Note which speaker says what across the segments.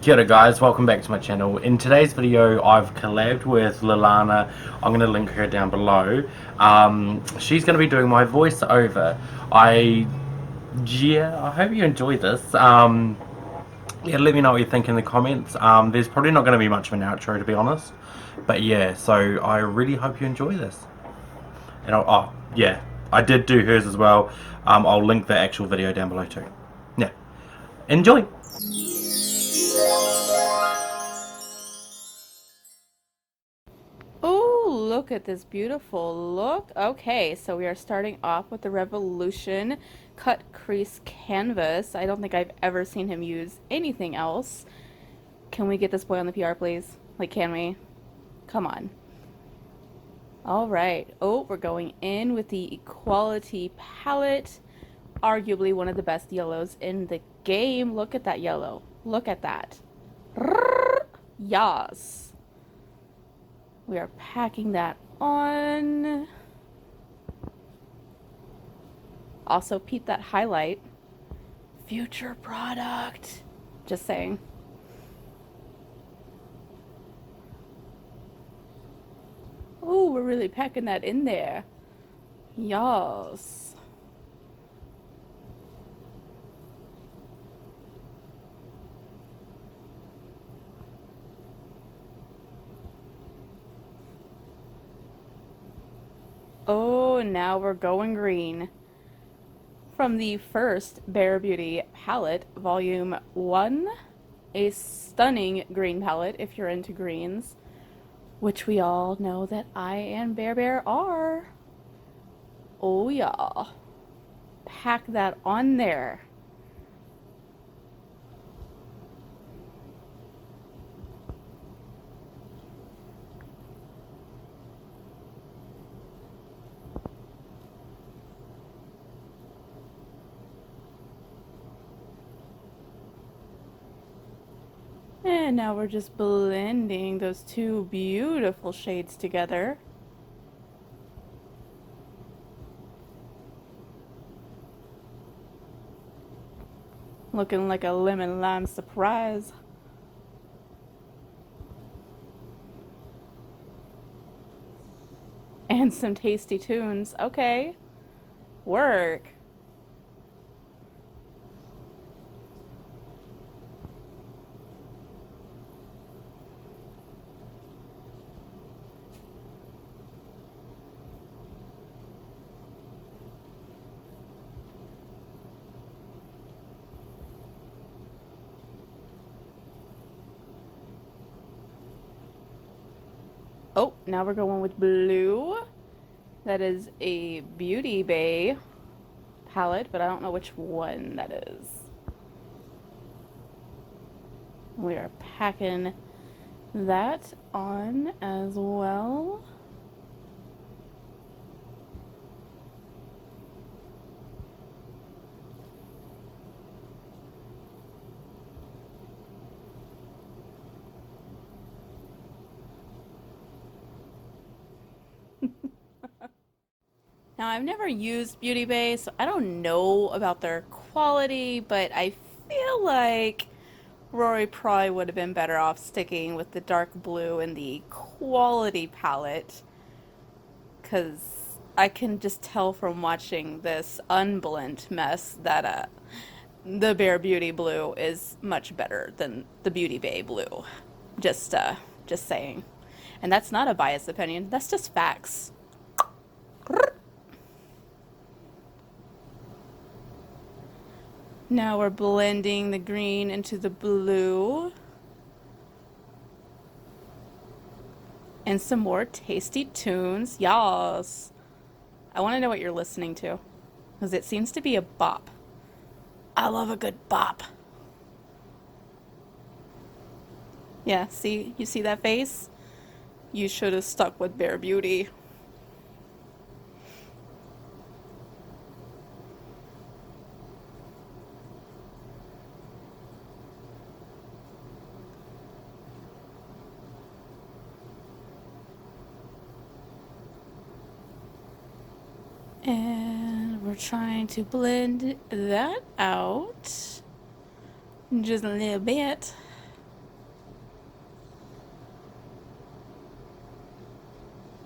Speaker 1: Kia ora guys, welcome back to my channel. In today's video I've collabed with Llana. I'm going to link her down below. She's going to be doing my voiceover. I hope you enjoy this. Yeah, let me know what you think in the comments. There's probably not going to be much of an outro, to be honest. But yeah, so I really hope you enjoy this. And yeah, I did do hers as well. I'll link the actual video down below too. Yeah, enjoy!
Speaker 2: Oh, look at this beautiful look. Okay, so we are starting off with the Revolution Cut Crease Canvas. I don't think I've ever seen him use anything else. Can we get this boy on the PR, please? Like, can we? Come on. All right. Oh, we're going in with the Equality palette. Arguably one of the best yellows in the game. Look at that yellow. Look at that. Yas. We are packing that on. Also, peep that highlight. Future product. Just saying. Oh, we're really packing that in there. Yes. Oh, now we're going green. From the first Bare Beauty palette, Volume 1. A stunning green palette if you're into greens, which we all know that I and Bear Bear are. Oh yeah. Pack that on there. And now we're just blending those two beautiful shades together. Looking like a lemon lime surprise. And some tasty tunes. Okay. Work. Oh, now we're going with blue. That is a Beauty Bay palette, but I don't know which one that is. We are packing that on as well. Now, I've never used Beauty Bay, so I don't know about their quality, but I feel like Rory probably would have been better off sticking with the dark blue and the quality palette, because I can just tell from watching this unblend mess that the Bare Beauty blue is much better than the Beauty Bay blue. Just saying. And that's not a biased opinion, that's just facts. Now we're blending the green into the blue. And some more tasty tunes. Yas. I want to know what you're listening to, because it seems to be a bop. I love a good bop. Yeah, see? You see that face? You should have stuck with Bare Beauty. And we're trying to blend that out just a little bit.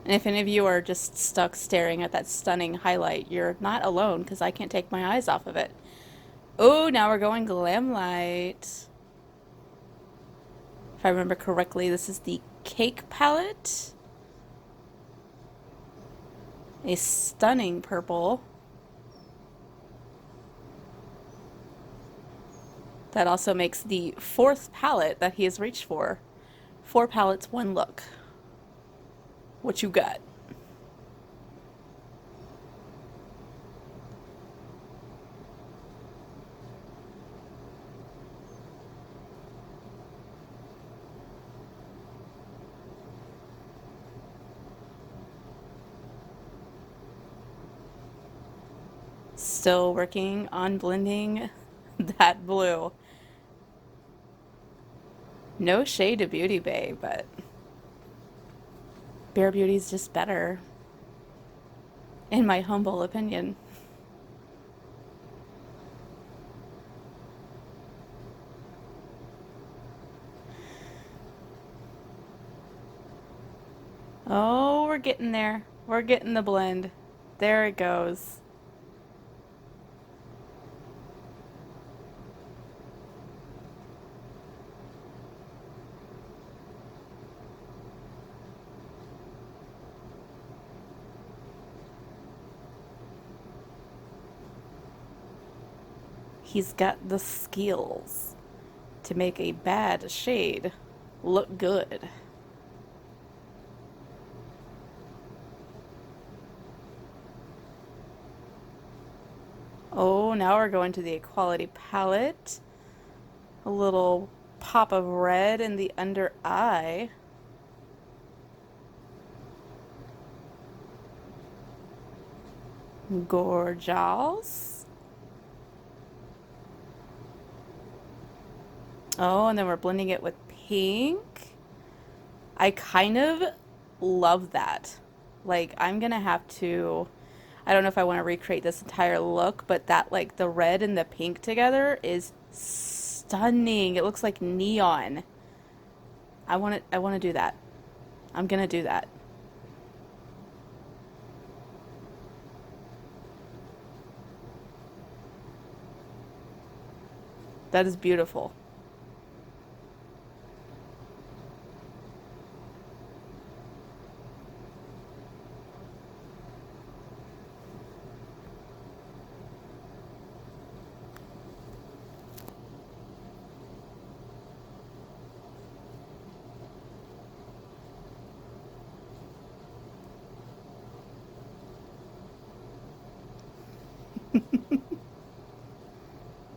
Speaker 2: And if any of you are just stuck staring at that stunning highlight, you're not alone because I can't take my eyes off of it. Oh, now we're going Glam Light. If I remember correctly, this is the Cake palette. A stunning purple. That also makes the 4th palette that he has reached for. 4 palettes, 1 look. What you got? Still working on blending that blue. No shade to Beauty Bay, but Bare Beauty's just better, in my humble opinion. Oh, we're getting there. We're getting the blend. There it goes. He's got the skills to make a bad shade look good. Oh, now we're going to the Equality palette. A little pop of red in the under eye. Gorgeous. Oh, and then we're blending it with pink. I kind of love that. Like, I'm gonna have to, I don't know if I want to recreate this entire look, but that, like, the red and the pink together is stunning. It looks like neon. I want to do that. I'm gonna do that. That is beautiful.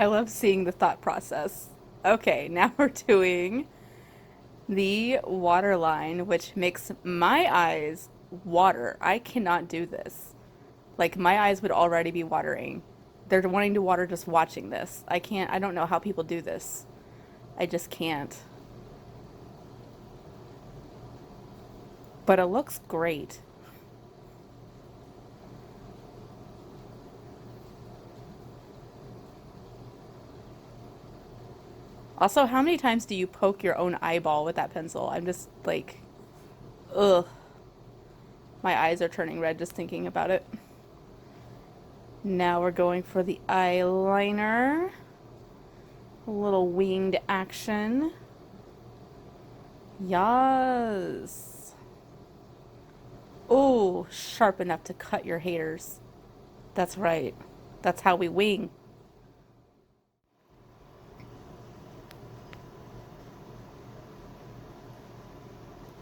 Speaker 2: I love seeing the thought process. Okay, now we're doing the waterline, which makes my eyes water. I cannot do this. Like, my eyes would already be watering. They're wanting to water just watching this. I can't, I don't know how people do this. I just can't. But it looks great. Also, how many times do you poke your own eyeball with that pencil? I'm just like, ugh. My eyes are turning red just thinking about it. Now we're going for the eyeliner. A little winged action. Yes. Oh, sharp enough to cut your haters. That's right. That's how we wing.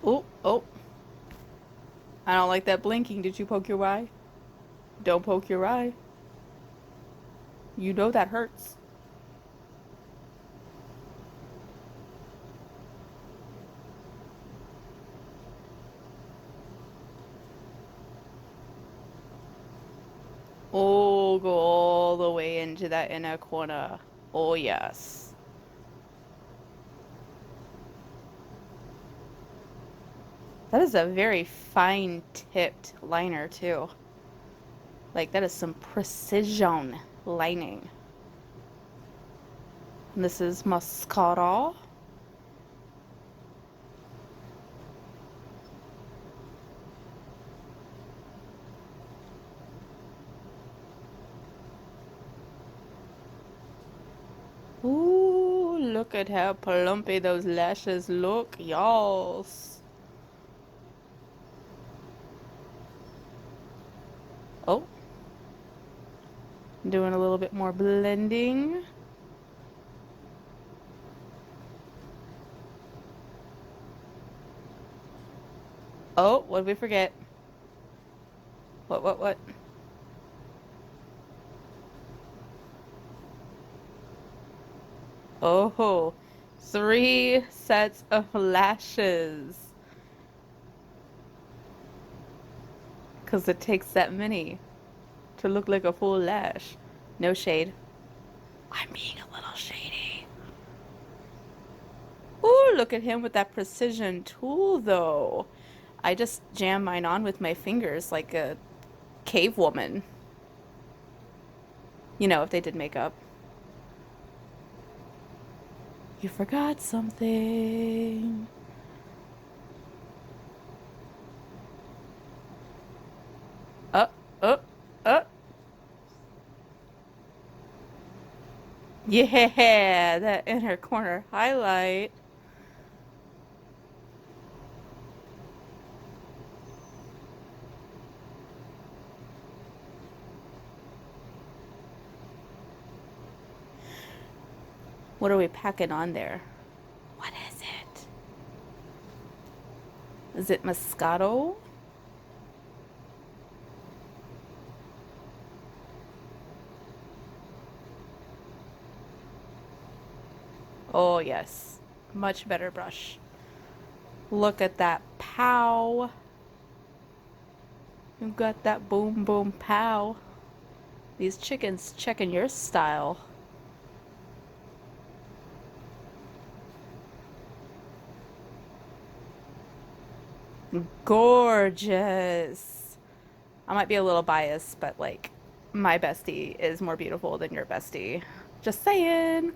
Speaker 2: Oh, oh. I don't like that blinking. Did you poke your eye? Don't poke your eye. You know that hurts. Oh, go all the way into that inner corner. Oh, yes. That is a very fine tipped liner, too. Like, that is some precision lining. And this is mascara. look at how plumpy those lashes look, y'all. Oh, doing a little bit more blending. Oh, what did we forget? What? Oh, 3 sets of lashes. Because it takes that many to look like a full lash. No shade. I'm being a little shady. Ooh, look at him with that precision tool, though. I just jam mine on with my fingers like a cave woman. You know, if they did makeup. You forgot something. Uh, uh, uh. Yeah, that inner corner highlight. What are we packing on there? What is it? Is it Moscato? Oh, yes. Much better brush. Look at that pow. You've got that boom, boom, pow. These chickens checking your style. Gorgeous. I might be a little biased, but like, my bestie is more beautiful than your bestie. Just saying.